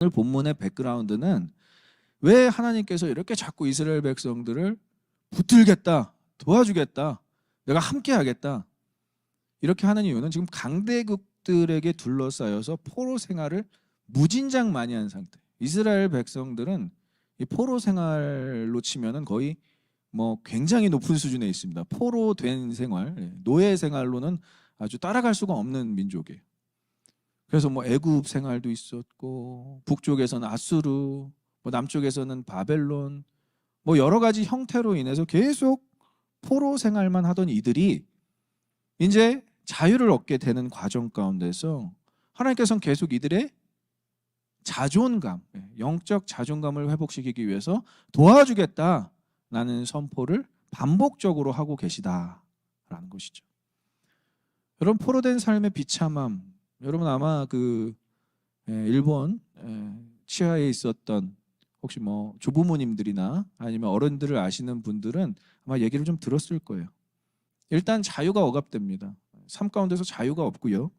오늘 본문의 백그라운드는 왜 하나님께서 이렇게 자꾸 이스라엘 백성들을 붙들겠다, 도와주겠다, 내가 함께 하겠다 이렇게 하는 이유는 지금 강대국들에게 둘러싸여서 포로 생활을 무진장 많이 한 상태. 이스라엘 백성들은 이 포로 생활로 치면은 거의 굉장히 높은 수준에 있습니다. 포로 된 생활, 노예 생활로는 아주 따라갈 수가 없는 민족이에요. 그래서 애굽 생활도 있었고, 북쪽에서는 아수르, 남쪽에서는 바벨론, 여러 가지 형태로 인해서 계속 포로 생활만 하던 이들이 이제 자유를 얻게 되는 과정 가운데서 하나님께서는 계속 이들의 자존감, 영적 자존감을 회복시키기 위해서 도와주겠다라는 선포를 반복적으로 하고 계시다라는 것이죠. 여러분, 포로된 삶의 비참함, 여러분 아마 일본 치하에 있었던 혹시 조부모님들이나 아니면 어른들을 아시는 분들은 아마 얘기를 좀 들었을 거예요. 일단 자유가 억압됩니다. 삶 가운데서 자유가 없고요.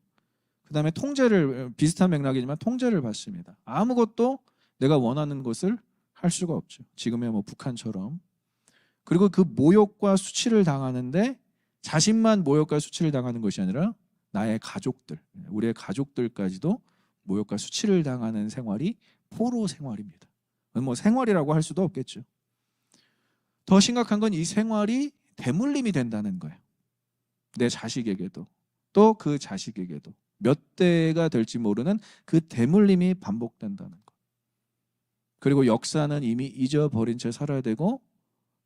그 다음에 통제를, 비슷한 맥락이지만 통제를 받습니다. 아무것도 내가 원하는 것을 할 수가 없죠. 지금의 북한처럼. 그리고 그 모욕과 수치를 당하는데 자신만 모욕과 수치를 당하는 것이 아니라 나의 가족들, 우리의 가족들까지도 모욕과 수치를 당하는 생활이 포로 생활입니다. 생활이라고 할 수도 없겠죠. 더 심각한 건 이 생활이 대물림이 된다는 거예요. 내 자식에게도, 또 그 자식에게도 몇 대가 될지 모르는 그 대물림이 반복된다는 것. 그리고 역사는 이미 잊어버린 채 살아야 되고,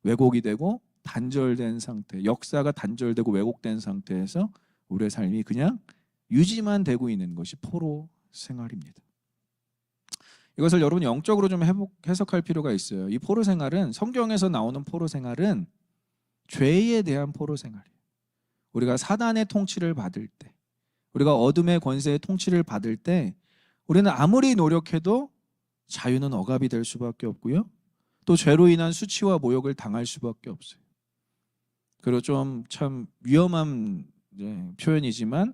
왜곡이 되고 단절된 상태, 역사가 단절되고 왜곡된 상태에서 우리의 삶이 그냥 유지만 되고 있는 것이 포로 생활입니다. 이것을 여러분 영적으로 좀 해석할 필요가 있어요. 이 포로 생활은, 성경에서 나오는 포로 생활은 죄에 대한 포로 생활이에요. 우리가 사단의 통치를 받을 때, 우리가 어둠의 권세의 통치를 받을 때 우리는 아무리 노력해도 자유는 억압이 될 수밖에 없고요. 또 죄로 인한 수치와 모욕을 당할 수밖에 없어요. 그리고 좀 참 위험한 표현이지만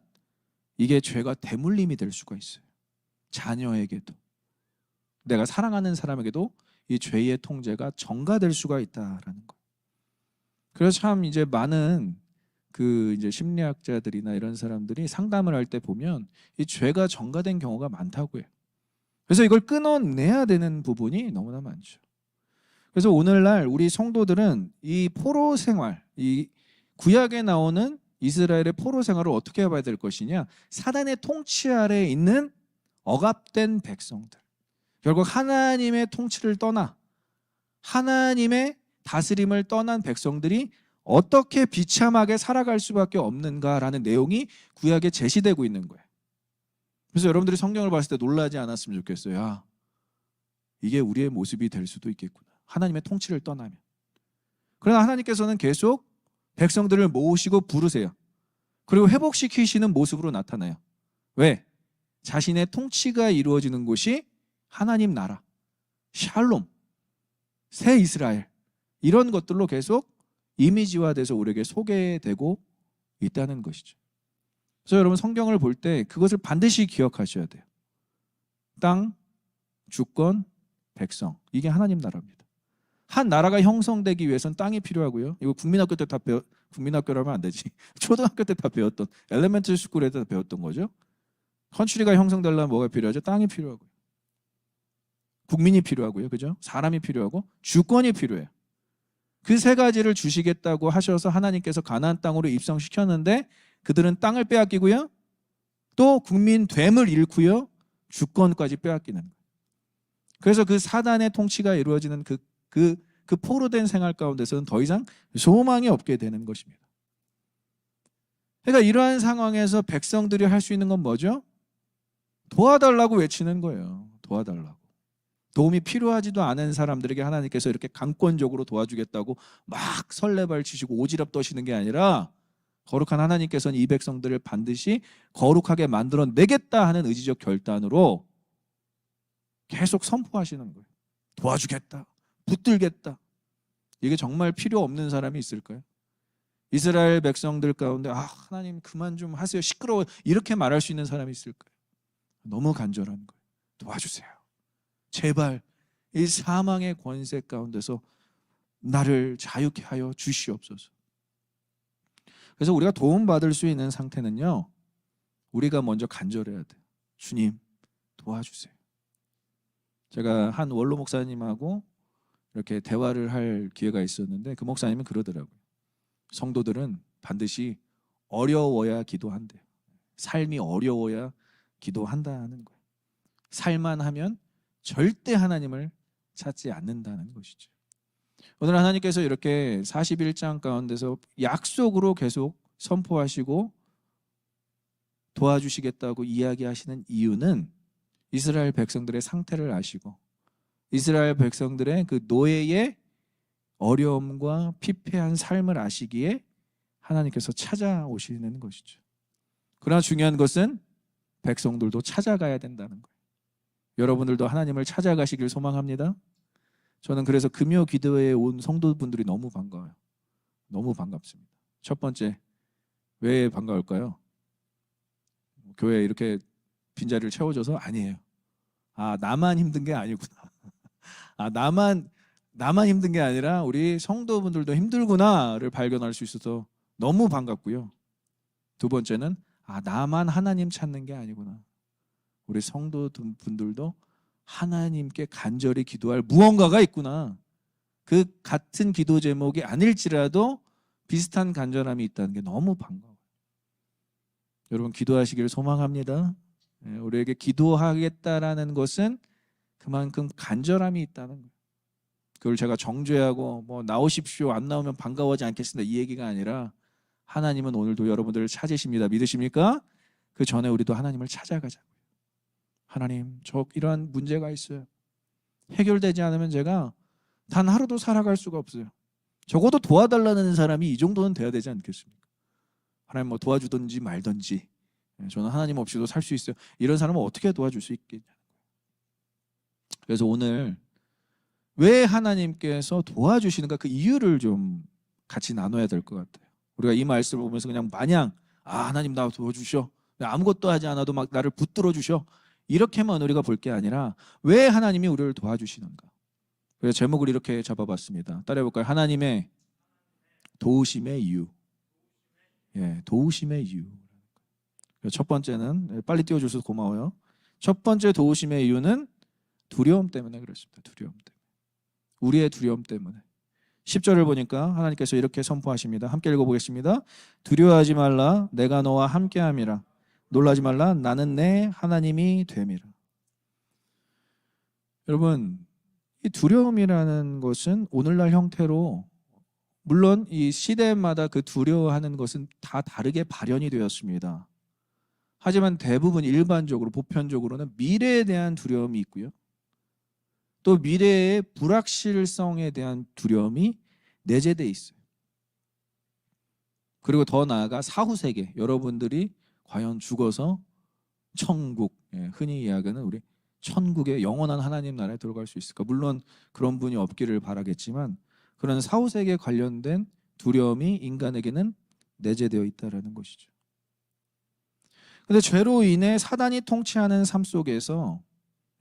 이게 죄가 대물림이 될 수가 있어요. 자녀에게도, 내가 사랑하는 사람에게도 이 죄의 통제가 전가될 수가 있다라는 거. 그래서 참 많은 심리학자들이나 이런 사람들이 상담을 할 때 보면 이 죄가 전가된 경우가 많다고 해요. 그래서 이걸 끊어내야 되는 부분이 너무나 많죠. 그래서 오늘날 우리 성도들은 이 포로 생활, 이 구약에 나오는 이스라엘의 포로 생활을 어떻게 해봐야 될 것이냐, 사단의 통치 아래에 있는 억압된 백성들, 결국 하나님의 통치를 떠나 하나님의 다스림을 떠난 백성들이 어떻게 비참하게 살아갈 수밖에 없는가라는 내용이 구약에 제시되고 있는 거예요. 그래서 여러분들이 성경을 봤을 때 놀라지 않았으면 좋겠어요. 이게 우리의 모습이 될 수도 있겠구나, 하나님의 통치를 떠나면. 그러나 하나님께서는 계속 백성들을 모으시고 부르세요. 그리고 회복시키시는 모습으로 나타나요. 왜? 자신의 통치가 이루어지는 곳이 하나님 나라, 샬롬, 새 이스라엘, 이런 것들로 계속 이미지화돼서 우리에게 소개되고 있다는 것이죠. 그래서 여러분 성경을 볼 때 그것을 반드시 기억하셔야 돼요. 땅, 주권, 백성, 이게 하나님 나라입니다. 한 나라가 형성되기 위해서는 땅이 필요하고요. 이거 국민학교 때 다 국민학교라면 안 되지. 초등학교 때 다 배웠던, 엘레멘터리 스쿨에서 배웠던 거죠. 컨트리가 형성되려면 뭐가 필요하죠? 땅이 필요하고요. 국민이 필요하고요. 그죠? 사람이 필요하고 주권이 필요해요. 그 세 가지를 주시겠다고 하셔서 하나님께서 가나안 땅으로 입성시켰는데 그들은 땅을 빼앗기고요. 또 국민됨을 잃고요. 주권까지 빼앗기는 거예요. 그래서 그 사단의 통치가 이루어지는 그 포로된 생활 가운데서는 더 이상 소망이 없게 되는 것입니다. 그러니까 이러한 상황에서 백성들이 할 수 있는 건 뭐죠? 도와달라고 외치는 거예요. 도와달라고. 도움이 필요하지도 않은 사람들에게 하나님께서 이렇게 강권적으로 도와주겠다고 막 설레발 치시고 오지랖 떠시는 게 아니라, 거룩한 하나님께서는 이 백성들을 반드시 거룩하게 만들어내겠다 하는 의지적 결단으로 계속 선포하시는 거예요. 도와주겠다, 붙들겠다. 이게 정말 필요 없는 사람이 있을까요? 이스라엘 백성들 가운데 하나님 그만 좀 하세요, 시끄러워, 이렇게 말할 수 있는 사람이 있을까요? 너무 간절한 거예요. 도와주세요. 제발 이 사망의 권세 가운데서 나를 자유케 하여 주시옵소서. 그래서 우리가 도움받을 수 있는 상태는요, 우리가 먼저 간절해야 돼요. 주님 도와주세요. 제가 한 원로 목사님하고 이렇게 대화를 할 기회가 있었는데 그 목사님은 그러더라고요. 성도들은 반드시 어려워야 기도한대요. 삶이 어려워야 기도한다는 거예요. 살만하면 절대 하나님을 찾지 않는다는 것이죠. 오늘 하나님께서 이렇게 41장 가운데서 약속으로 계속 선포하시고 도와주시겠다고 이야기하시는 이유는 이스라엘 백성들의 상태를 아시고 이스라엘 백성들의 그 노예의 어려움과 피폐한 삶을 아시기에 하나님께서 찾아오시는 것이죠. 그러나 중요한 것은 백성들도 찾아가야 된다는 거예요. 여러분들도 하나님을 찾아가시길 소망합니다. 저는 그래서 금요 기도회에 온 성도분들이 너무 반가워요. 너무 반갑습니다. 첫 번째, 왜 반가울까요? 교회에 이렇게 빈자리를 채워줘서? 아니에요. 아, 나만 힘든 게 아니구나. 아, 나만 힘든 게 아니라 우리 성도분들도 힘들구나를 발견할 수 있어서 너무 반갑고요. 두 번째는 아, 나만 하나님 찾는 게 아니구나. 우리 성도분들도 하나님께 간절히 기도할 무언가가 있구나. 그 같은 기도 제목이 아닐지라도 비슷한 간절함이 있다는 게 너무 반가워요. 여러분 기도하시기를 소망합니다. 우리에게 기도하겠다라는 것은 그만큼 간절함이 있다는 거예요. 그걸 제가 정죄하고 뭐 나오십시오 안 나오면 반가워하지 않겠습니다 이 얘기가 아니라 하나님은 오늘도 여러분들을 찾으십니다. 믿으십니까? 그 전에 우리도 하나님을 찾아가자고요. 하나님, 저 이러한 문제가 있어요. 해결되지 않으면 제가 단 하루도 살아갈 수가 없어요. 적어도 도와달라는 사람이 이 정도는 돼야 되지 않겠습니까? 하나님 뭐 도와주든지 말든지 저는 하나님 없이도 살 수 있어요. 이런 사람은 어떻게 도와줄 수 있겠냐는 거예요. 그래서 오늘 왜 하나님께서 도와주시는가 그 이유를 좀 같이 나눠야 될 것 같아요. 우리가 이 말씀을 보면서 그냥 마냥 아 하나님 나 도와주셔 아무것도 하지 않아도 막 나를 붙들어 주셔 이렇게만 우리가 볼 게 아니라 왜 하나님이 우리를 도와주시는가. 그래서 제목을 이렇게 잡아봤습니다. 따라해볼까요? 하나님의 도우심의 이유. 예, 도우심의 이유. 첫 번째는 빨리 띄워주셔서 고마워요. 첫 번째 도우심의 이유는 두려움 때문에 그렇습니다. 두려움 때문에. 우리의 두려움 때문에. 10절을 보니까 하나님께서 이렇게 선포하십니다. 함께 읽어보겠습니다. 두려워하지 말라 내가 너와 함께함이라. 놀라지 말라 나는 내 하나님이 됨이라. 여러분 이 두려움이라는 것은 오늘날 형태로 물론 이 시대마다 그 두려워하는 것은 다 다르게 발현이 되었습니다. 하지만 대부분 일반적으로 보편적으로는 미래에 대한 두려움이 있고요. 또 미래의 불확실성에 대한 두려움이 내재되어 있어요. 그리고 더 나아가 사후세계, 여러분들이 과연 죽어서 천국, 흔히 이야기하는 우리 천국의 영원한 하나님 나라에 들어갈 수 있을까? 물론 그런 분이 없기를 바라겠지만 그런 사후세계 관련된 두려움이 인간에게는 내재되어 있다는 것이죠. 그런데 죄로 인해 사단이 통치하는 삶 속에서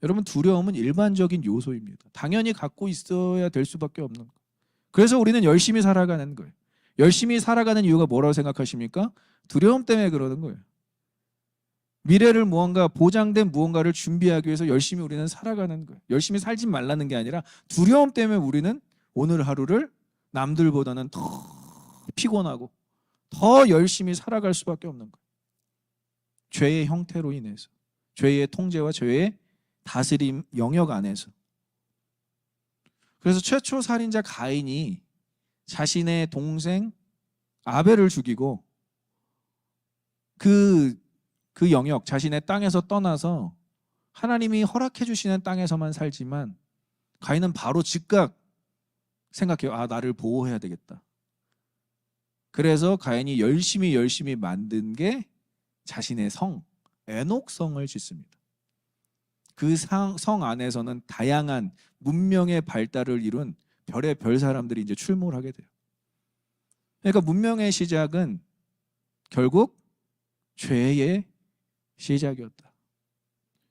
여러분 두려움은 일반적인 요소입니다. 당연히 갖고 있어야 될 수밖에 없는 거예요. 그래서 우리는 열심히 살아가는 거예요. 열심히 살아가는 이유가 뭐라고 생각하십니까? 두려움 때문에 그러는 거예요. 미래를 무언가 보장된 무언가를 준비하기 위해서 열심히 우리는 살아가는 거예요. 열심히 살지 말라는 게 아니라 두려움 때문에 우리는 오늘 하루를 남들보다는 더 피곤하고 더 열심히 살아갈 수밖에 없는 거예요. 죄의 형태로 인해서, 죄의 통제와 죄의 다스림 영역 안에서. 그래서 최초 살인자 가인이 자신의 동생 아벨을 죽이고 그 영역, 자신의 땅에서 떠나서 하나님이 허락해 주시는 땅에서만 살지만 가인은 바로 즉각 생각해요. 아, 나를 보호해야 되겠다. 그래서 가인이 열심히 만든 게 자신의 성, 에녹성을 짓습니다. 그 성 안에서는 다양한 문명의 발달을 이룬 별의 별 사람들이 이제 출몰하게 돼요. 그러니까 문명의 시작은 결국 죄의 시작이었다.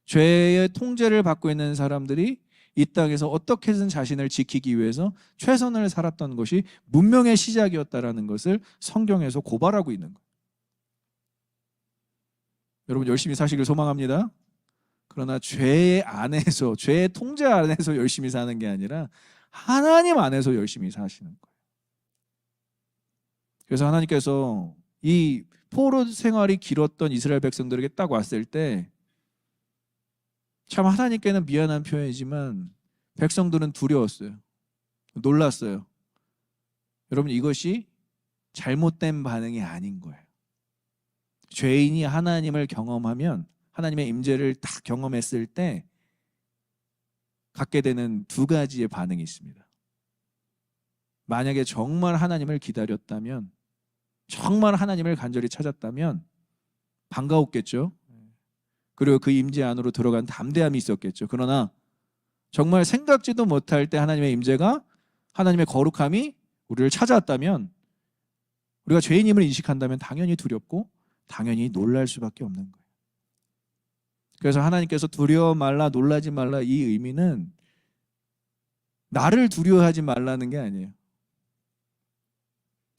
죄의 통제를 받고 있는 사람들이 이 땅에서 어떻게든 자신을 지키기 위해서 최선을 살았던 것이 문명의 시작이었다라는 것을 성경에서 고발하고 있는 거예요. 여러분 열심히 사시길 소망합니다. 그러나 죄 안에서, 죄의 통제 안에서 열심히 사는 게 아니라 하나님 안에서 열심히 사시는 거예요. 그래서 하나님께서 이 포로 생활이 길었던 이스라엘 백성들에게 딱 왔을 때 참 하나님께는 미안한 표현이지만 백성들은 두려웠어요. 놀랐어요. 여러분 이것이 잘못된 반응이 아닌 거예요. 죄인이 하나님을 경험하면, 하나님의 임재를 딱 경험했을 때 갖게 되는 두 가지의 반응이 있습니다. 만약에 정말 하나님을 기다렸다면, 정말 하나님을 간절히 찾았다면 반가웠겠죠. 그리고 그 임재 안으로 들어간 담대함이 있었겠죠. 그러나 정말 생각지도 못할 때 하나님의 임재가, 하나님의 거룩함이 우리를 찾아왔다면, 우리가 죄인임을 인식한다면 당연히 두렵고 당연히 놀랄 수밖에 없는 거예요. 그래서 하나님께서 두려워 말라, 놀라지 말라, 이 의미는 나를 두려워하지 말라는 게 아니에요.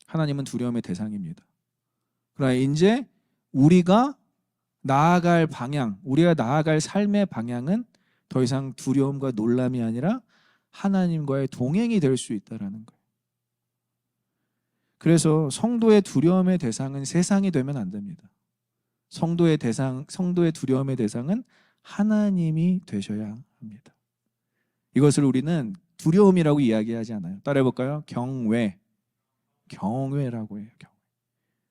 하나님은 두려움의 대상입니다. 그러나 이제 우리가 나아갈 방향, 우리가 나아갈 삶의 방향은 더 이상 두려움과 놀람이 아니라 하나님과의 동행이 될 수 있다는 거예요. 그래서 성도의 두려움의 대상은 세상이 되면 안 됩니다. 성도의 두려움의 대상은 하나님이 되셔야 합니다. 이것을 우리는 두려움이라고 이야기하지 않아요. 따라해볼까요? 경외라고 해요.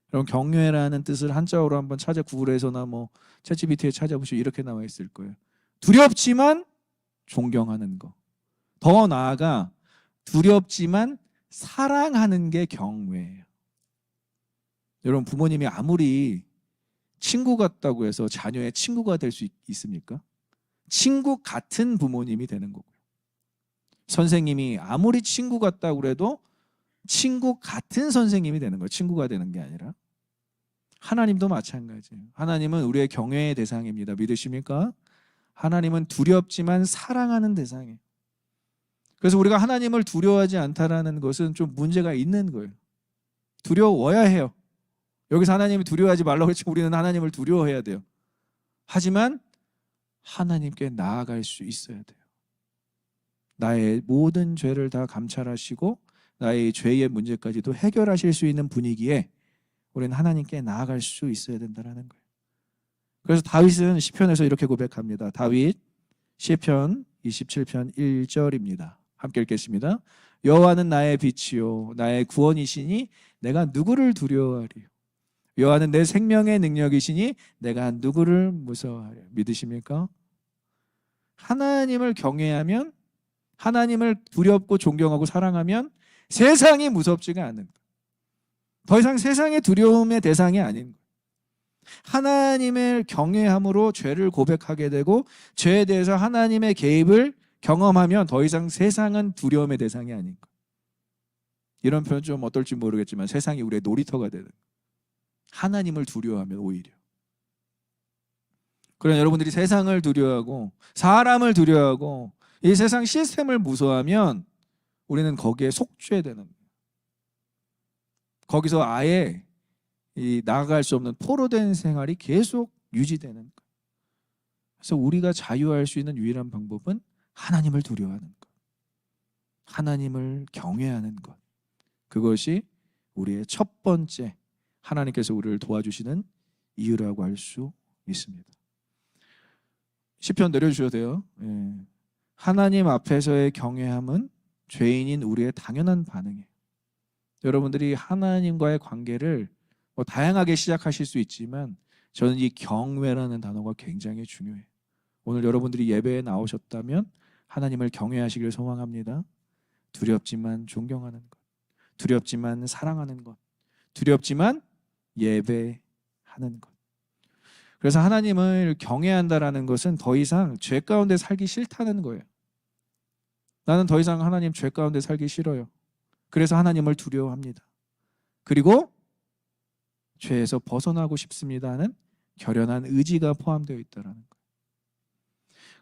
그럼 경외라는 뜻을 한자어로 한번 구글에서나 챗GPT에 찾아보시면 이렇게 나와 있을 거예요. 두렵지만 존경하는 거. 더 나아가 두렵지만 사랑하는 게 경외예요. 여러분 부모님이 아무리 친구 같다고 해서 자녀의 친구가 될 수 있습니까? 친구 같은 부모님이 되는 거고요. 선생님이 아무리 친구 같다고 해도 친구 같은 선생님이 되는 거예요. 친구가 되는 게 아니라. 하나님도 마찬가지예요. 하나님은 우리의 경외의 대상입니다. 믿으십니까? 하나님은 두렵지만 사랑하는 대상이에요. 그래서 우리가 하나님을 두려워하지 않다라는 것은 좀 문제가 있는 거예요. 두려워야 해요. 여기서 하나님이 두려워하지 말라고 했지만 우리는 하나님을 두려워해야 돼요. 하지만 하나님께 나아갈 수 있어야 돼요. 나의 모든 죄를 다 감찰하시고 나의 죄의 문제까지도 해결하실 수 있는 분위기에 우리는 하나님께 나아갈 수 있어야 된다는 거예요. 그래서 다윗은 시편에서 이렇게 고백합니다. 다윗 시편 27편 1절입니다. 함께 읽겠습니다. 여호와는 나의 빛이요 나의 구원이시니 내가 누구를 두려워하리요. 여호와는 내 생명의 능력이시니 내가 누구를 무서워하리요. 믿으십니까? 하나님을 경외하면, 하나님을 두렵고 존경하고 사랑하면 세상이 무섭지가 않은 거예요. 더 이상 세상의 두려움의 대상이 아닌 거예요. 하나님을 경외함으로 죄를 고백하게 되고 죄에 대해서 하나님의 개입을 경험하면 더 이상 세상은 두려움의 대상이 아닌 거예요. 이런 표현 좀 어떨지 모르겠지만 세상이 우리의 놀이터가 되는 거예요. 하나님을 두려워하면 오히려. 그러나 여러분들이 세상을 두려워하고 사람을 두려워하고 이 세상 시스템을 무서워하면 우리는 거기에 속죄되는 거예요. 거기서 아예 나아갈 수 없는 포로된 생활이 계속 유지되는 거예요. 그래서 우리가 자유할 수 있는 유일한 방법은 하나님을 두려워하는 것, 하나님을 경외하는 것. 그것이 우리의 첫 번째 하나님께서 우리를 도와주시는 이유라고 할 수 있습니다. 시편 내려주셔도 돼요. 하나님 앞에서의 경외함은 죄인인 우리의 당연한 반응이에요. 여러분들이 하나님과의 관계를 다양하게 시작하실 수 있지만 저는 이 경외라는 단어가 굉장히 중요해요. 오늘 여러분들이 예배에 나오셨다면 하나님을 경외하시길 소망합니다. 두렵지만 존경하는 것, 두렵지만 사랑하는 것, 두렵지만 예배하는 것. 그래서 하나님을 경외한다라는 것은 더 이상 죄 가운데 살기 싫다는 거예요. 나는 더 이상 하나님 죄 가운데 살기 싫어요. 그래서 하나님을 두려워합니다. 그리고 죄에서 벗어나고 싶습니다는 결연한 의지가 포함되어 있다는 거예요.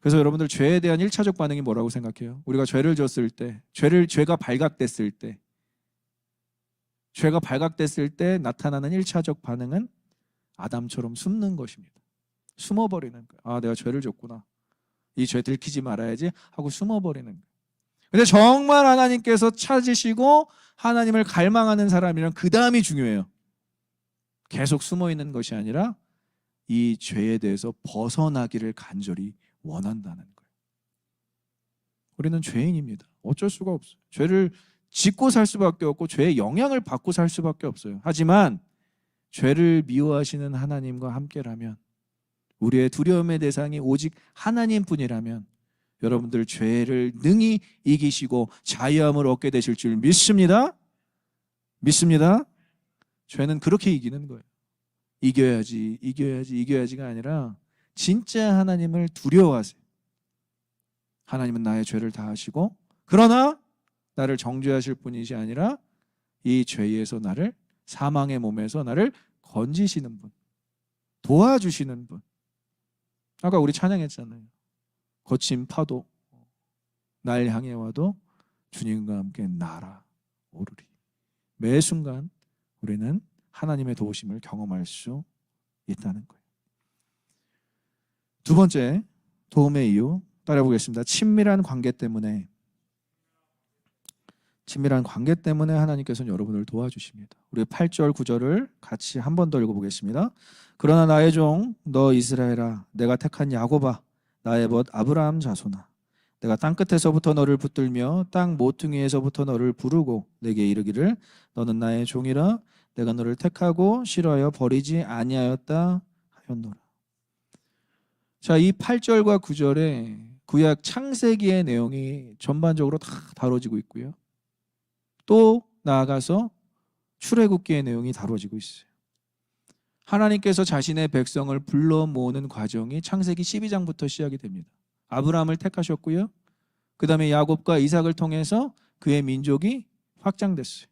그래서 여러분들 죄에 대한 1차적 반응이 뭐라고 생각해요? 우리가 죄를 졌을 때, 죄가 발각됐을 때, 죄가 발각됐을 때 나타나는 1차적 반응은 아담처럼 숨는 것입니다. 숨어버리는 거예요. 아, 내가 죄를 졌구나. 이 죄 들키지 말아야지 하고 숨어버리는 거예요. 근데 정말 하나님께서 찾으시고 하나님을 갈망하는 사람이란 그 다음이 중요해요. 계속 숨어있는 것이 아니라 이 죄에 대해서 벗어나기를 간절히 원한다는 거예요. 우리는 죄인입니다. 어쩔 수가 없어요. 죄를 짓고 살 수밖에 없고 죄의 영향을 받고 살 수밖에 없어요. 하지만 죄를 미워하시는 하나님과 함께라면, 우리의 두려움의 대상이 오직 하나님뿐이라면 여러분들 죄를 능히 이기시고 자유함을 얻게 되실 줄 믿습니다. 믿습니다. 죄는 그렇게 이기는 거예요. 이겨야지가 아니라 진짜 하나님을 두려워하세요. 하나님은 나의 죄를 다 아시고 그러나 나를 정죄하실 분이시 아니라 이 죄에서 나를, 사망의 몸에서 나를 건지시는 분, 도와주시는 분. 아까 우리 찬양했잖아요. 거친 파도 날 향해 와도 주님과 함께 날아오르리. 매 순간 우리는 하나님의 도우심을 경험할 수 있다는 거예요. 두 번째 도움의 이유 따라보겠습니다. 친밀한 관계 때문에 하나님께서는 여러분을 도와주십니다. 우리 8절 9절을 같이 한 번 더 읽어보겠습니다. 그러나 나의 종 너 이스라엘아, 내가 택한 야곱아, 나의 벗 아브라함 자손아, 내가 땅끝에서부터 너를 붙들며 땅 모퉁이에서부터 너를 부르고 내게 이르기를 너는 나의 종이라, 내가 너를 택하고 싫어하여 버리지 아니하였다 하였노라. 자, 이 8절과 9절에 구약 창세기의 내용이 전반적으로 다 다뤄지고 있고요. 또 나아가서 출애굽기의 내용이 다뤄지고 있어요. 하나님께서 자신의 백성을 불러 모으는 과정이 창세기 12장부터 시작이 됩니다. 아브라함을 택하셨고요. 그 다음에 야곱과 이삭을 통해서 그의 민족이 확장됐어요.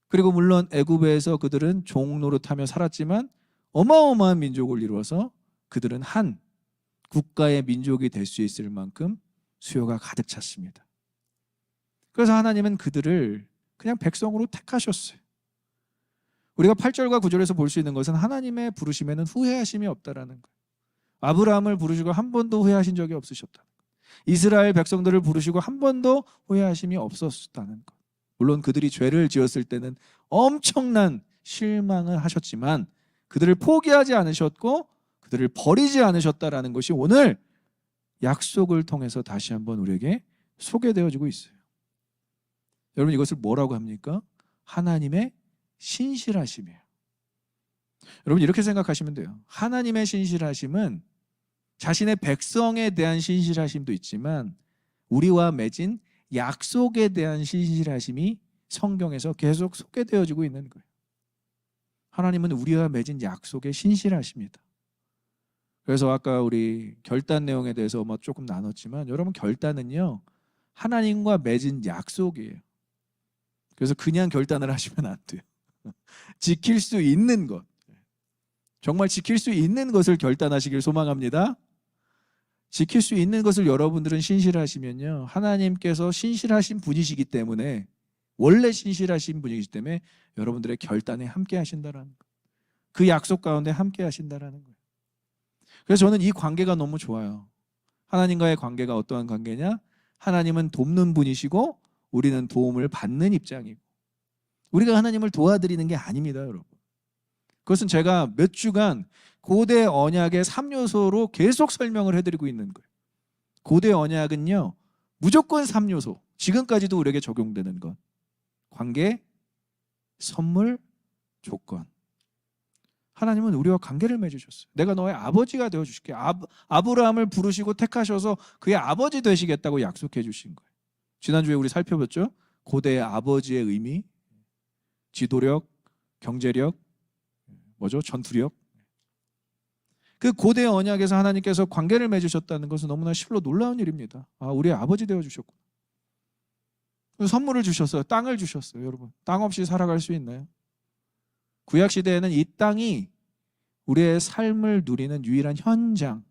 그리고 물론 애굽에서 그들은 종 노릇하며 살았지만 어마어마한 민족을 이루어서 그들은 한 국가의 민족이 될 수 있을 만큼 수요가 가득 찼습니다. 그래서 하나님은 그들을 그냥 백성으로 택하셨어요. 우리가 8절과 9절에서 볼 수 있는 것은 하나님의 부르심에는 후회하심이 없다라는 거예요. 아브라함을 부르시고 한 번도 후회하신 적이 없으셨다는 거예요. 이스라엘 백성들을 부르시고 한 번도 후회하심이 없었다는 것. 물론 그들이 죄를 지었을 때는 엄청난 실망을 하셨지만 그들을 포기하지 않으셨고 그들을 버리지 않으셨다라는 것이 오늘 약속을 통해서 다시 한번 우리에게 소개되어지고 있어요. 여러분, 이것을 뭐라고 합니까? 하나님의 신실하심이에요. 여러분, 이렇게 생각하시면 돼요. 하나님의 신실하심은 자신의 백성에 대한 신실하심도 있지만 우리와 맺은 약속에 대한 신실하심이 성경에서 계속 소개되어지고 있는 거예요. 하나님은 우리와 맺은 약속에 신실하십니다. 그래서 아까 우리 결단 내용에 대해서 조금 나눴지만 여러분, 결단은요 하나님과 맺은 약속이에요. 그래서 그냥 결단을 하시면 안 돼요. 지킬 수 있는 것, 정말 지킬 수 있는 것을 결단하시길 소망합니다. 지킬 수 있는 것을 여러분들은 신실하시면요, 하나님께서 신실하신 분이시기 때문에, 원래 신실하신 분이기 때문에 여러분들의 결단에 함께 하신다라는 것, 그 약속 가운데 함께 하신다라는 거예요. 그래서 저는 이 관계가 너무 좋아요. 하나님과의 관계가 어떠한 관계냐? 하나님은 돕는 분이시고 우리는 도움을 받는 입장이고, 우리가 하나님을 도와드리는 게 아닙니다, 여러분. 그것은 제가 몇 주간 고대 언약의 3요소로 계속 설명을 해드리고 있는 거예요. 고대 언약은요 무조건 3요소, 지금까지도 우리에게 적용되는 것: 관계, 선물, 조건. 하나님은 우리와 관계를 맺으셨어요. 내가 너의 아버지가 되어주실게. 아브라함을 부르시고 택하셔서 그의 아버지 되시겠다고 약속해 주신 거예요. 지난주에 우리 살펴봤죠? 고대의 아버지의 의미, 지도력, 경제력, 전투력. 그 고대 언약에서 하나님께서 관계를 맺으셨다는 것은 너무나 실로 놀라운 일입니다. 우리의 아버지 되어주셨구나. 선물을 주셨어요. 땅을 주셨어요. 여러분, 땅 없이 살아갈 수 있나요? 구약시대에는 이 땅이 우리의 삶을 누리는 유일한 현장,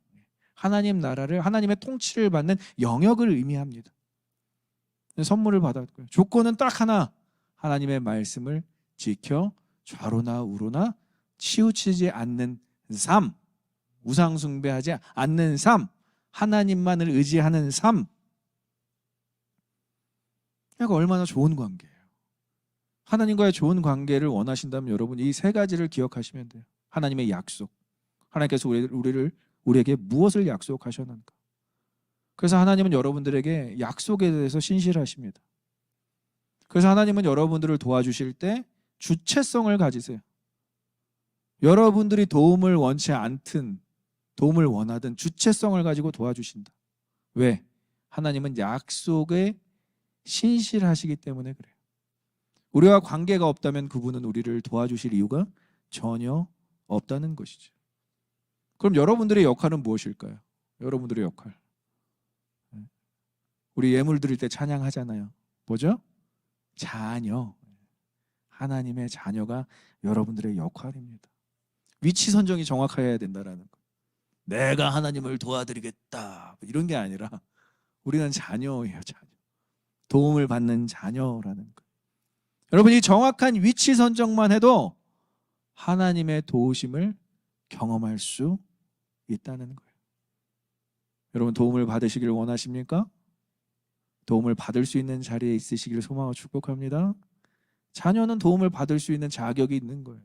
하나님 나라를, 하나님의 통치를 받는 영역을 의미합니다. 선물을 받았고요. 조건은 딱 하나, 하나님의 말씀을 지켜 좌로나 우로나 치우치지 않는 삶, 우상 숭배하지 않는 삶, 하나님만을 의지하는 삶. 그러니까 얼마나 좋은 관계예요. 하나님과의 좋은 관계를 원하신다면 여러분 이 세 가지를 기억하시면 돼요. 하나님의 약속. 하나님께서 우리에게 무엇을 약속하셨는가. 그래서 하나님은 여러분들에게 약속에 대해서 신실하십니다. 그래서 하나님은 여러분들을 도와주실 때 주체성을 가지세요. 여러분들이 도움을 원치 않든 도움을 원하든 주체성을 가지고 도와주신다. 왜? 하나님은 약속에 신실하시기 때문에 그래요. 우리와 관계가 없다면 그분은 우리를 도와주실 이유가 전혀 없다는 것이죠. 그럼 여러분들의 역할은 무엇일까요? 여러분들의 역할. 우리 예물 드릴 때 찬양하잖아요. 뭐죠? 자녀. 하나님의 자녀가 여러분들의 역할입니다. 위치 선정이 정확해야 된다는 거. 내가 하나님을 도와드리겠다 이런 게 아니라 우리는 자녀예요. 자녀. 도움을 받는 자녀라는 거. 여러분 이 정확한 위치 선정만 해도 하나님의 도우심을 경험할 수 있다는 거예요. 여러분 도움을 받으시길 원하십니까? 도움을 받을 수 있는 자리에 있으시기를 소망하고 축복합니다. 자녀는 도움을 받을 수 있는 자격이 있는 거예요.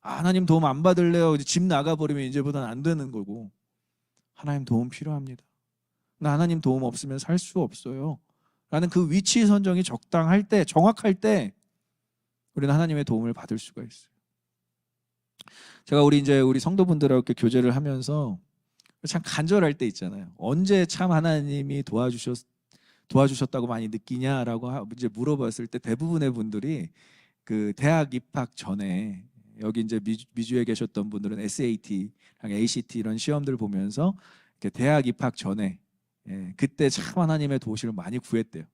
하나님 도움 안 받을래요. 집 나가버리면 이제부터는 안 되는 거고. 하나님 도움 필요합니다. 나 하나님 도움 없으면 살 수 없어요. 라는 그 위치 선정이 적당할 때, 정확할 때 우리는 하나님의 도움을 받을 수가 있어요. 제가 우리 성도분들하고 이렇게 교제를 하면서 참 간절할 때 있잖아요. 언제 참 하나님이 도와주셨다고 많이 느끼냐라고 이제 물어봤을 때 대부분의 분들이 그 대학 입학 전에 여기 이제 미주에 계셨던 분들은 SAT랑 ACT 이런 시험들 보면서 이렇게 대학 입학 전에 그때 참 하나님의 도우심을 많이 구했대요.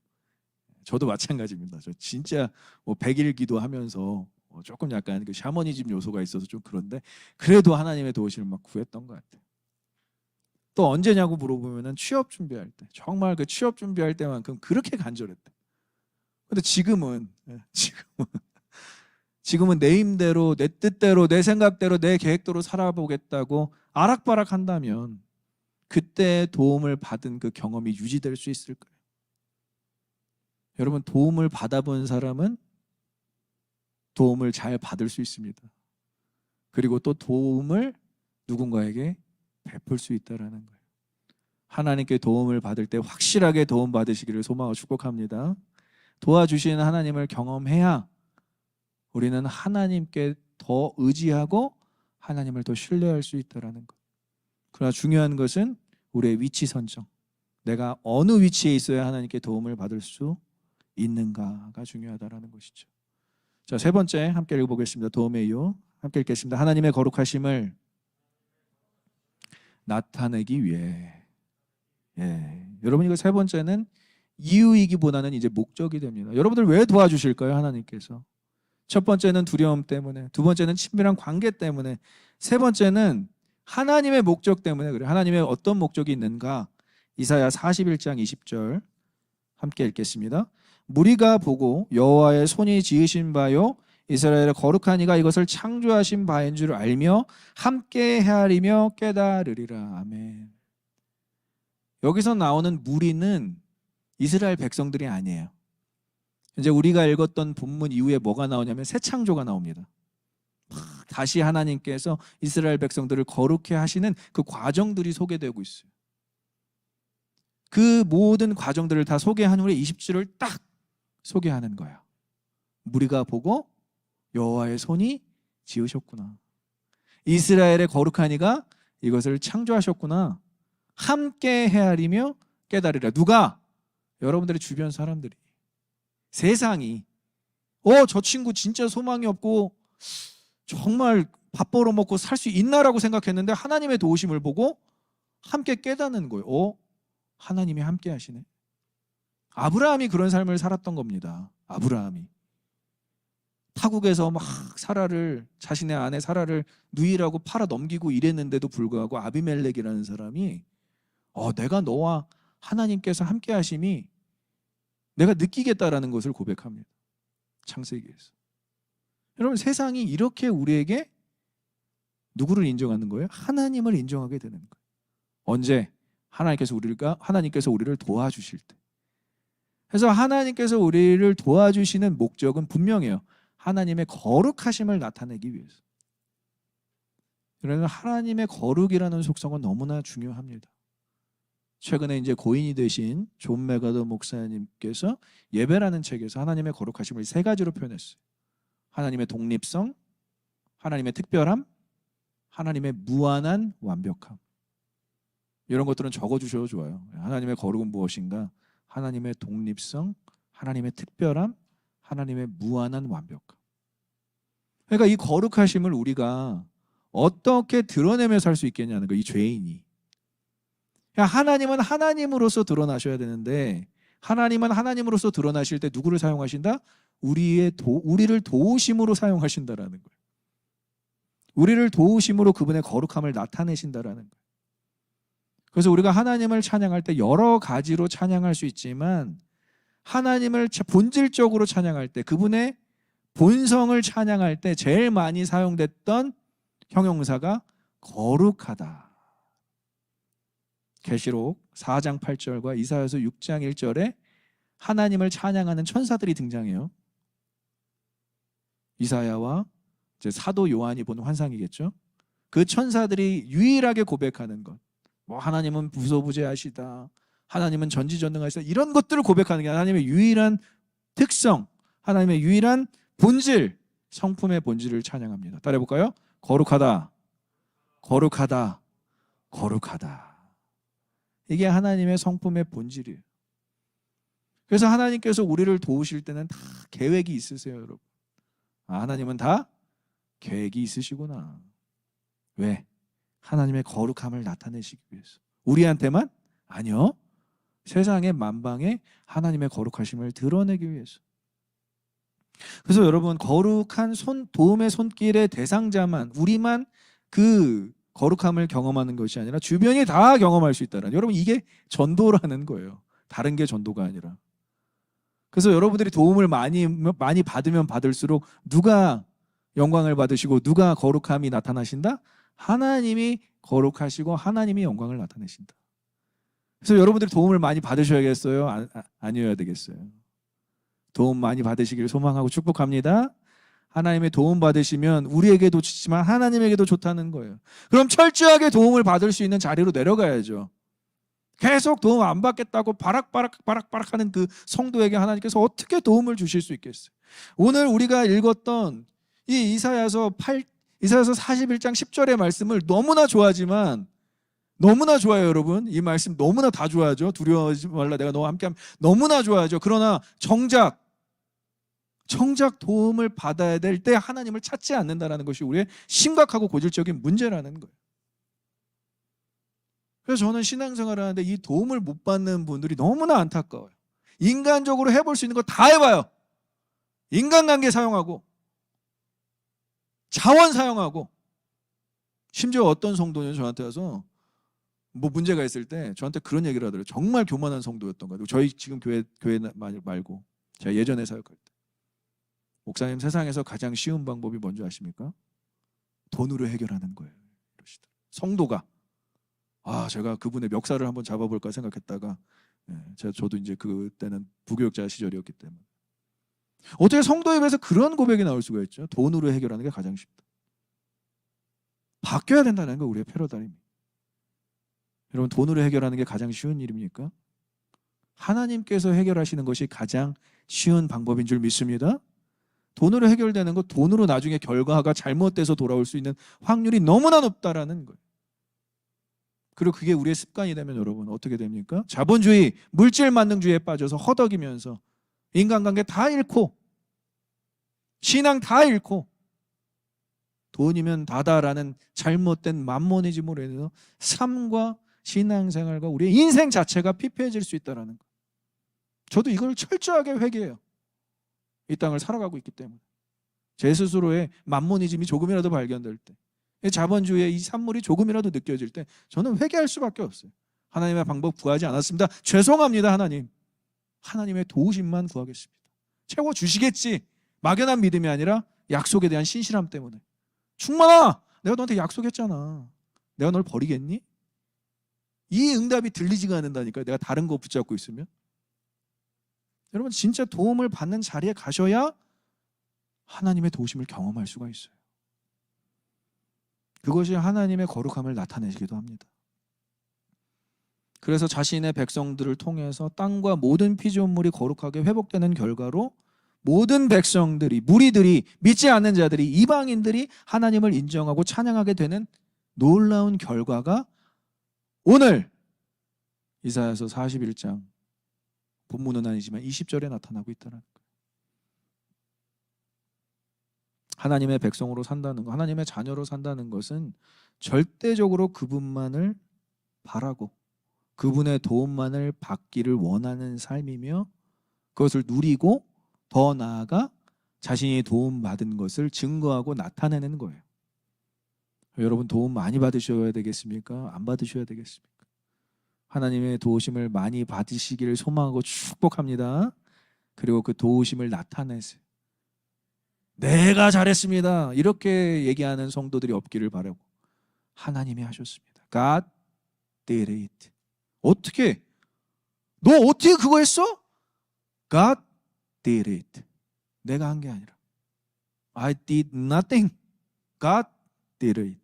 저도 마찬가지입니다. 저 진짜 뭐 100일 기도하면서 조금 약간 그 샤머니즘 요소가 있어서 좀 그런데 그래도 하나님의 도우심을 막 구했던 것 같아요. 또 언제냐고 물어보면은 취업 준비할 때, 정말 그 취업 준비할 때만큼 그렇게 간절했대. 근데 지금은 내 힘대로, 내 뜻대로, 내 생각대로, 내 계획대로 살아보겠다고 아락바락 한다면 그때 도움을 받은 그 경험이 유지될 수 있을까요? 여러분 도움을 받아본 사람은 도움을 잘 받을 수 있습니다. 그리고 또 도움을 누군가에게 베풀 수 있다는 거예요. 하나님께 도움을 받을 때 확실하게 도움 받으시기를 소망하고 축복합니다. 도와주시는 하나님을 경험해야 우리는 하나님께 더 의지하고 하나님을 더 신뢰할 수 있다는 것. 그러나 중요한 것은 우리의 위치 선정. 내가 어느 위치에 있어야 하나님께 도움을 받을 수 있는가가 중요하다는 것이죠. 자, 세 번째 함께 읽어보겠습니다. 도움의 이유 함께 읽겠습니다. 하나님의 거룩하심을 나타내기 위해. 여러분 이거 세 번째는 이유이기보다는 이제 목적이 됩니다. 여러분들 왜 도와주실까요? 하나님께서. 첫 번째는 두려움 때문에, 두 번째는 친밀한 관계 때문에, 세 번째는 하나님의 목적 때문에 그래요. 하나님의 어떤 목적이 있는가? 이사야 41장 20절 함께 읽겠습니다. 무리가 보고 여호와의 손이 지으신 바요 이스라엘의 거룩한 이가 이것을 창조하신 바인 줄 알며 함께 헤아리며 깨달으리라. 아멘. 여기서 나오는 무리는 이스라엘 백성들이 아니에요. 이제 우리가 읽었던 본문 이후에 뭐가 나오냐면 새 창조가 나옵니다. 다시 하나님께서 이스라엘 백성들을 거룩해 하시는 그 과정들이 소개되고 있어요. 그 모든 과정들을 다 소개한 후에 20절을 딱 소개하는 거예요. 무리가 보고 여호와의 손이 지으셨구나. 이스라엘의 거룩한 이가 이것을 창조하셨구나. 함께 헤아리며 깨달으라. 누가? 여러분들의 주변 사람들이. 세상이 저 친구 진짜 소망이 없고 정말 밥 벌어먹고 살 수 있나라고 생각했는데 하나님의 도우심을 보고 함께 깨닫는 거예요. 하나님이 함께 하시네. 아브라함이 그런 삶을 살았던 겁니다. 아브라함이 타국에서 막 자신의 아내 사라를 누이라고 팔아 넘기고 이랬는데도 불구하고 아비멜렉이라는 사람이 내가 너와 하나님께서 함께 하심이 내가 느끼겠다라는 것을 고백합니다. 창세기에서. 여러분, 세상이 이렇게 우리에게 누구를 인정하는 거예요? 하나님을 인정하게 되는 거예요. 언제? 하나님께서 우리를 도와주실 때. 그래서 하나님께서 우리를 도와주시는 목적은 분명해요. 하나님의 거룩하심을 나타내기 위해서. 그러면 하나님의 거룩이라는 속성은 너무나 중요합니다. 최근에 이제 고인이 되신 존 메가더 목사님께서 예배라는 책에서 하나님의 거룩하심을 3가지로 표현했어요. 하나님의 독립성, 하나님의 특별함, 하나님의 무한한 완벽함. 이런 것들은 적어주셔도 좋아요. 하나님의 거룩은 무엇인가? 하나님의 독립성, 하나님의 특별함, 하나님의 무한한 완벽함. 그러니까 이 거룩하심을 우리가 어떻게 드러내며 살 수 있겠냐는 거예요. 이 죄인이. 하나님은 하나님으로서 드러나셔야 되는데, 하나님은 하나님으로서 드러나실 때 누구를 사용하신다? 우리를 도우심으로 사용하신다라는 거예요. 우리를 도우심으로 그분의 거룩함을 나타내신다라는 거예요. 그래서 우리가 하나님을 찬양할 때 여러 가지로 찬양할 수 있지만, 하나님을 본질적으로 찬양할 때, 그분의 본성을 찬양할 때 제일 많이 사용됐던 형용사가 거룩하다. 계시록 4장 8절과 이사야서 6장 1절에 하나님을 찬양하는 천사들이 등장해요. 이사야와 이제 사도 요한이 본 환상이겠죠. 그 천사들이 유일하게 고백하는 것, 하나님은 무소부재하시다, 하나님은 전지전능하시다, 이런 것들을 고백하는 게 하나님의 유일한 특성, 하나님의 유일한 본질, 성품의 본질을 찬양합니다. 따라해볼까요? 거룩하다, 거룩하다, 거룩하다. 이게 하나님의 성품의 본질이에요. 그래서 하나님께서 우리를 도우실 때는 다 계획이 있으세요, 여러분. 하나님은 다 계획이 있으시구나. 왜? 하나님의 거룩함을 나타내시기 위해서. 우리한테만? 아니요. 세상의 만방에 하나님의 거룩하심을 드러내기 위해서. 그래서 여러분, 거룩한 도움의 손길의 대상자만, 우리만 그 거룩함을 경험하는 것이 아니라 주변이 다 경험할 수 있다는, 여러분, 이게 전도라는 거예요. 다른 게 전도가 아니라. 그래서 여러분들이 도움을 많이 받으면 받을수록 누가 영광을 받으시고 누가 거룩함이 나타나신다? 하나님이 거룩하시고 하나님이 영광을 나타내신다. 그래서 여러분들이 도움을 많이 받으셔야겠어요? 아니어야 되겠어요? 도움 많이 받으시기를 소망하고 축복합니다. 하나님의 도움 받으시면 우리에게도 좋지만 하나님에게도 좋다는 거예요. 그럼 철저하게 도움을 받을 수 있는 자리로 내려가야죠. 계속 도움 안 받겠다고 바락바락 하는 그 성도에게 하나님께서 어떻게 도움을 주실 수 있겠어요? 오늘 우리가 읽었던 이 이사야서 41장 10절의 말씀을 너무나 좋아하지만, 너무나 좋아요, 여러분. 이 말씀 너무나 다 좋아하죠. 두려워하지 말라, 내가 너와 함께하면, 너무나 좋아하죠. 그러나 정작 도움을 받아야 될 때 하나님을 찾지 않는다는 것이 우리의 심각하고 고질적인 문제라는 거예요. 그래서 저는 신앙생활을 하는데 이 도움을 못 받는 분들이 너무나 안타까워요. 인간적으로 해볼 수 있는 거 다 해봐요. 인간관계 사용하고, 자원 사용하고, 심지어 어떤 성도는 저한테 와서 문제가 있을 때 저한테 그런 얘기를 하더라고요. 정말 교만한 성도였던 것 같아요. 저희 지금 교회 말고 제가 예전에 사역할 때, 목사님, 세상에서 가장 쉬운 방법이 뭔지 아십니까? 돈으로 해결하는 거예요. 이러시더라고요. 성도가. 제가 그분의 멱살을 한번 잡아볼까 생각했다가, 저도 이제 그때는 부교육자 시절이었기 때문에, 어떻게 성도에 비해서 그런 고백이 나올 수가 있죠? 돈으로 해결하는 게 가장 쉽다. 바뀌어야 된다는 거, 우리의 패러다임이. 여러분, 돈으로 해결하는 게 가장 쉬운 일입니까? 하나님께서 해결하시는 것이 가장 쉬운 방법인 줄 믿습니다. 돈으로 해결되는 것, 돈으로 나중에 결과가 잘못돼서 돌아올 수 있는 확률이 너무나 높다라는 거예요. 그리고 그게 우리의 습관이 되면 여러분 어떻게 됩니까? 자본주의, 물질 만능주의에 빠져서 허덕이면서 인간관계 다 잃고, 신앙 다 잃고, 돈이면 다다라는 잘못된 맘모니즘으로 인해서 삶과 신앙생활과 우리의 인생 자체가 피폐해질 수 있다는 거예요. 저도 이걸 철저하게 회개해요. 이 땅을 살아가고 있기 때문에. 제 스스로의 만모니즘이 조금이라도 발견될 때, 자본주의의 이 산물이 조금이라도 느껴질 때 저는 회개할 수밖에 없어요. 하나님의 방법 구하지 않았습니다. 죄송합니다. 하나님. 하나님의 도우심만 구하겠습니다. 채워주시겠지. 막연한 믿음이 아니라 약속에 대한 신실함 때문에. 충만아, 내가 너한테 약속했잖아. 내가 널 버리겠니? 이 응답이 들리지가 않는다니까요. 내가 다른 거 붙잡고 있으면. 여러분, 진짜 도움을 받는 자리에 가셔야 하나님의 도우심을 경험할 수가 있어요. 그것이 하나님의 거룩함을 나타내기도 합니다. 그래서 자신의 백성들을 통해서 땅과 모든 피조물이 거룩하게 회복되는 결과로 모든 백성들이, 무리들이, 믿지 않는 자들이, 이방인들이 하나님을 인정하고 찬양하게 되는 놀라운 결과가 오늘 이사야서 41장 본문은 아니지만 20절에 나타나고 있다는 거예요. 하나님의 백성으로 산다는 것, 하나님의 자녀로 산다는 것은 절대적으로 그분만을 바라고 그분의 도움만을 받기를 원하는 삶이며, 그것을 누리고 더 나아가 자신이 도움받은 것을 증거하고 나타내는 거예요. 여러분, 도움 많이 받으셔야 되겠습니까? 안 받으셔야 되겠습니까? 하나님의 도우심을 많이 받으시기를 소망하고 축복합니다. 그리고 그 도우심을 나타내세요. 내가 잘했습니다, 이렇게 얘기하는 성도들이 없기를 바라고, 하나님이 하셨습니다. God did it. 어떻게? 너 어떻게 그거 했어? God did it. 내가 한 게 아니라 I did nothing. God did it.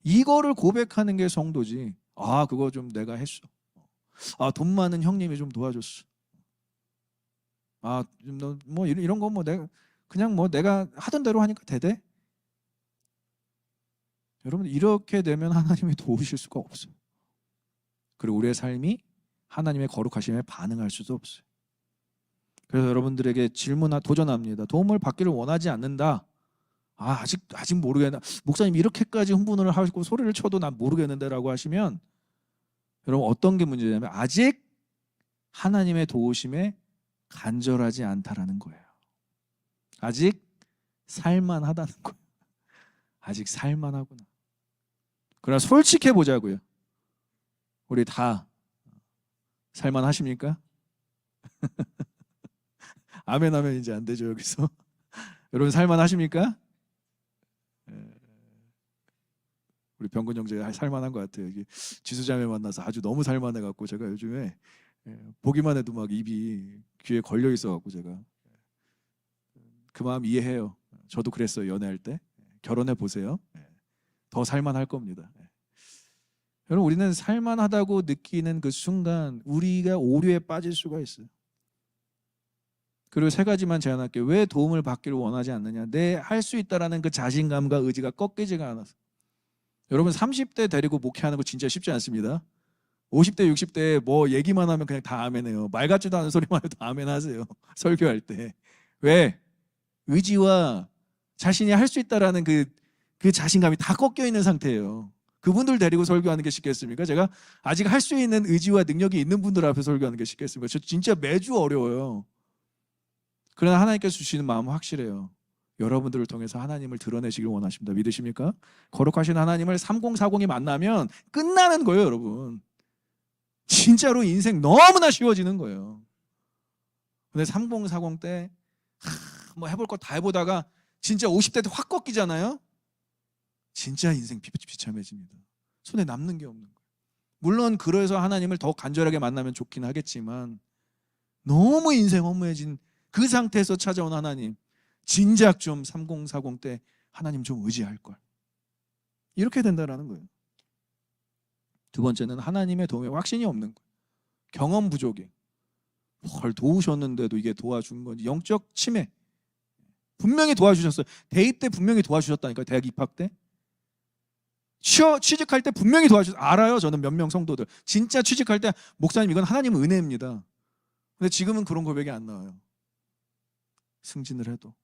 이거를 고백하는 게 성도지. 아, 그거 좀 내가 했어. 아, 돈 많은 형님이 좀 도와줬어. 아, 뭐 이런 거 뭐 내가 그냥 뭐 내가 하던 대로 하니까 되대. 여러분, 이렇게 되면 하나님이 도우실 수가 없어요. 그리고 우리의 삶이 하나님의 거룩하심에 반응할 수도 없어요. 그래서 여러분들에게 도전합니다. 도움을 받기를 원하지 않는다. 아, 아직 모르겠나. 목사님 이렇게까지 흥분을 하고 소리를 쳐도 난 모르겠는데 라고 하시면, 여러분, 어떤 게 문제냐면 아직 하나님의 도우심에 간절하지 않다라는 거예요. 아직 살만하다는 거예요. 아직 살만하구나. 그러나 솔직해 보자고요. 우리 다 살만하십니까? 아멘 하면 이제 안 되죠, 여기서. 여러분, 살만하십니까? 우리 병근 형제가 살만한 것 같아요. 이게 지수자매 만나서 아주 너무 살만해갖고 제가 요즘에 보기만 해도 막 입이 귀에 걸려 있어갖고 제가 그 마음 이해해요. 저도 그랬어요. 연애할 때. 결혼해 보세요. 더 살만할 겁니다. 여러분, 우리는 살만하다고 느끼는 그 순간 우리가 오류에 빠질 수가 있어요. 그리고 세 가지만 제안할게요. 왜 도움을 받기를 원하지 않느냐? 내 할 수 있다라는 그 자신감과 의지가 꺾이지가 않아서. 여러분, 30대 데리고 목회하는 거 진짜 쉽지 않습니다. 50대 60대 뭐 얘기만 하면 그냥 다 아멘해요. 말 같지도 않은 소리만 해도 아멘 하세요. 설교할 때. 왜? 의지와 자신이 할 수 있다라는 그 자신감이 다 꺾여 있는 상태예요. 그분들 데리고 설교하는 게 쉽겠습니까? 제가 아직 할 수 있는 의지와 능력이 있는 분들 앞에 설교하는 게 쉽겠습니까? 저 진짜 매주 어려워요. 그러나 하나님께서 주시는 마음은 확실해요. 여러분들을 통해서 하나님을 드러내시길 원하십니다. 믿으십니까? 거룩하신 하나님을 3040이 만나면 끝나는 거예요, 여러분. 진짜로 인생 너무나 쉬워지는 거예요. 근데 3040 때 뭐 해볼 거 다 해보다가 진짜 50대 때 확 꺾이잖아요. 진짜 인생 비참해집니다. 손에 남는 게 없는 거예요. 물론 그래서 하나님을 더 간절하게 만나면 좋긴 하겠지만, 너무 인생 허무해진 그 상태에서 찾아온 하나님, 진작 좀 3040 때 하나님 좀 의지할 걸. 이렇게 된다라는 거예요. 두 번째는 하나님의 도움에 확신이 없는 거예요. 경험 부족이. 뭘 도우셨는데도 이게 도와준 건지. 영적 침해. 분명히 도와주셨어요. 대입 때 분명히 도와주셨다니까요. 대학 입학 때. 취직할 때 분명히 도와주셨어요. 알아요. 저는 몇 명 성도들. 진짜 취직할 때 목사님 이건 하나님 은혜입니다. 근데 지금은 그런 고백이 안 나와요. 승진을 해도,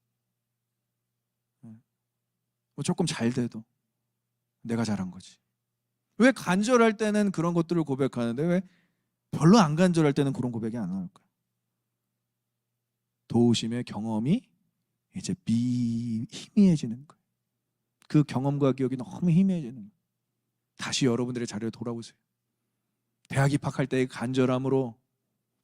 뭐 조금 잘 돼도 내가 잘한 거지. 왜 간절할 때는 그런 것들을 고백하는데 왜 별로 안 간절할 때는 그런 고백이 안 나올까요? 도우심의 경험이 이제 희미해지는 거예요. 그 경험과 기억이 너무 희미해지는 거예요. 다시 여러분들의 자리로 돌아오세요. 대학 입학할 때의 간절함으로,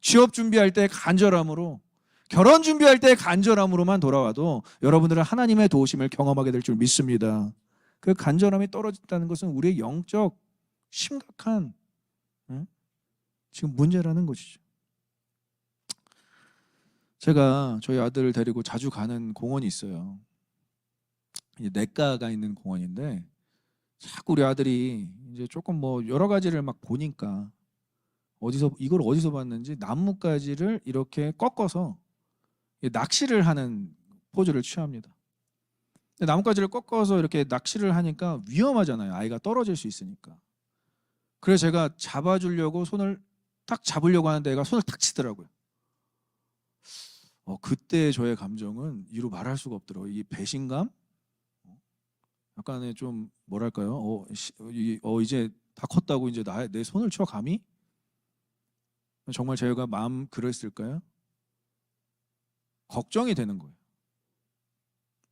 취업 준비할 때의 간절함으로, 결혼 준비할 때의 간절함으로만 돌아와도 여러분들은 하나님의 도우심을 경험하게 될 줄 믿습니다. 그 간절함이 떨어진다는 것은 우리의 영적 심각한 지금 문제라는 것이죠. 제가 저희 아들을 데리고 자주 가는 공원이 있어요. 내과가 있는 공원인데 자꾸 우리 아들이 이제 조금 뭐 여러 가지를 막 보니까 이걸 어디서 봤는지 나뭇가지를 이렇게 꺾어서 낚시를 하는 포즈를 취합니다. 나뭇가지를 꺾어서 이렇게 낚시를 하니까 위험하잖아요. 아이가 떨어질 수 있으니까. 그래서 제가 잡아주려고 손을 딱 잡으려고 하는데 애가 손을 탁 치더라고요. 그때 저의 감정은 이루 말할 수가 없더라고요. 이 배신감? 약간의 좀 뭐랄까요? 이제 다 컸다고 이제 내 손을 쳐 감히? 정말 제가 마음 그랬을까요? 걱정이 되는 거예요.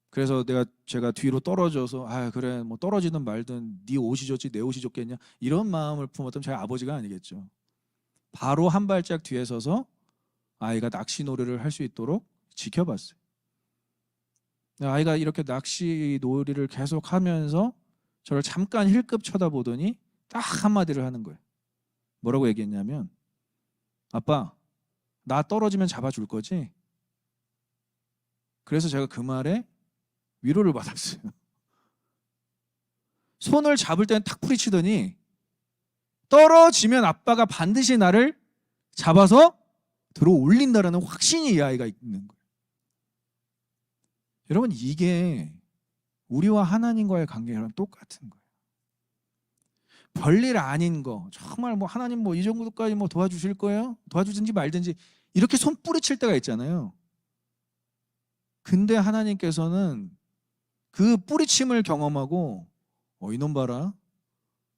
그래서 제가 뒤로 떨어져서 그래 뭐 떨어지든 말든 네 옷이 좋지 내 옷이 좋겠냐 이런 마음을 품었던 저희 아버지가 아니겠죠. 바로 한 발짝 뒤에 서서 아이가 낚시 놀이를 할 수 있도록 지켜봤어요. 아이가 이렇게 낚시 놀이를 계속 하면서 저를 잠깐 힐끗 쳐다보더니 딱 한마디를 하는 거예요. 뭐라고 얘기했냐면, 아빠, 나 떨어지면 잡아줄 거지? 그래서 제가 그 말에 위로를 받았어요. 손을 잡을 때는 탁 뿌리치더니 떨어지면 아빠가 반드시 나를 잡아서 들어 올린다라는 확신이 이 아이가 있는 거예요. 여러분, 이게 우리와 하나님과의 관계랑 똑같은 거예요. 별일 아닌 거, 정말 뭐 하나님 뭐 이 정도까지 뭐 도와주실 거예요? 도와주든지 말든지 이렇게 손 뿌리칠 때가 있잖아요. 근데 하나님께서는 그 뿌리침을 경험하고 이놈 봐라,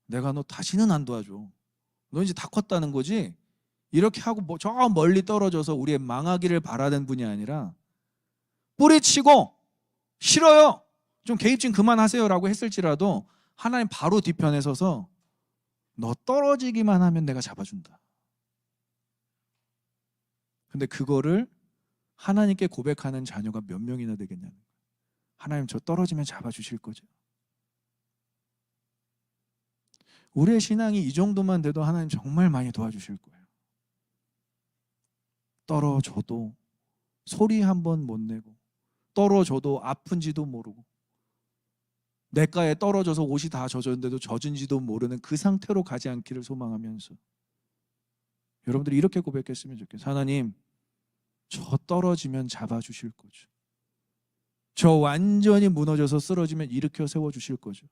내가 너 다시는 안 도와줘, 너 이제 다 컸다는 거지, 이렇게 하고 저 멀리 떨어져서 우리의 망하기를 바라는 분이 아니라 뿌리치고 싫어요, 좀 개입 좀 그만하세요 라고 했을지라도 하나님 바로 뒤편에 서서 너 떨어지기만 하면 내가 잡아준다. 근데 그거를 하나님께 고백하는 자녀가 몇 명이나 되겠냐는 거예요. 하나님, 저 떨어지면 잡아주실 거죠? 우리의 신앙이 이 정도만 돼도 하나님 정말 많이 도와주실 거예요. 떨어져도 소리 한 번 못 내고, 떨어져도 아픈지도 모르고, 내과에 떨어져서 옷이 다 젖었는데도 젖은지도 모르는 그 상태로 가지 않기를 소망하면서 여러분들이 이렇게 고백했으면 좋겠어요. 하나님, 저 떨어지면 잡아주실 거죠. 저 완전히 무너져서 쓰러지면 일으켜 세워주실 거죠.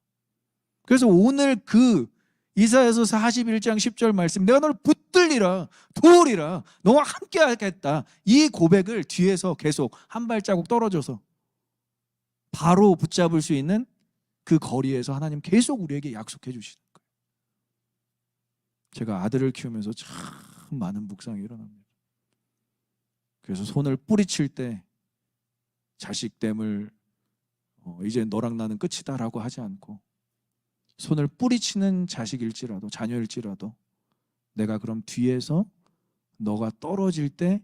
그래서 오늘 그 이사야서 41장 10절 말씀, 내가 너를 붙들리라 도우리라 너와 함께 하겠다, 이 고백을 뒤에서 계속 한 발자국 떨어져서 바로 붙잡을 수 있는 그 거리에서 하나님 계속 우리에게 약속해 주시는 거예요. 제가 아들을 키우면서 참 많은 묵상이 일어납니다. 그래서 손을 뿌리칠 때 자식됨을 이제 너랑 나는 끝이다라고 하지 않고, 손을 뿌리치는 자식일지라도 자녀일지라도 내가 그럼 뒤에서 너가 떨어질 때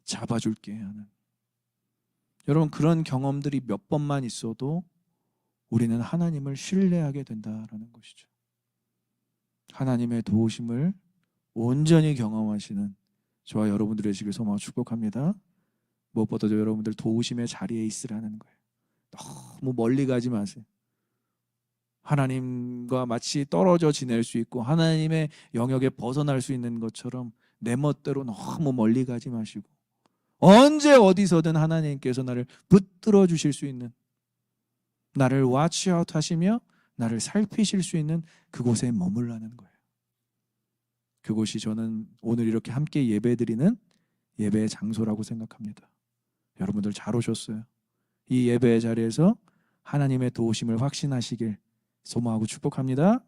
잡아줄게 하는, 여러분, 그런 경험들이 몇 번만 있어도 우리는 하나님을 신뢰하게 된다라는 것이죠. 하나님의 도우심을 온전히 경험하시는 저와 여러분들의 되시길 소망하고 축복합니다. 무엇보다도 여러분들 도우심의 자리에 있으라는 거예요. 너무 멀리 가지 마세요. 하나님과 마치 떨어져 지낼 수 있고 하나님의 영역에 벗어날 수 있는 것처럼 내 멋대로 너무 멀리 가지 마시고, 언제 어디서든 하나님께서 나를 붙들어 주실 수 있는, 나를 와치아웃 하시며 나를 살피실 수 있는 그곳에 머물라는 거예요. 그곳이 저는 오늘 이렇게 함께 예배드리는 예배의 장소라고 생각합니다. 여러분들 잘 오셨어요. 이 예배의 자리에서 하나님의 도우심을 확신하시길 소망하고 축복합니다.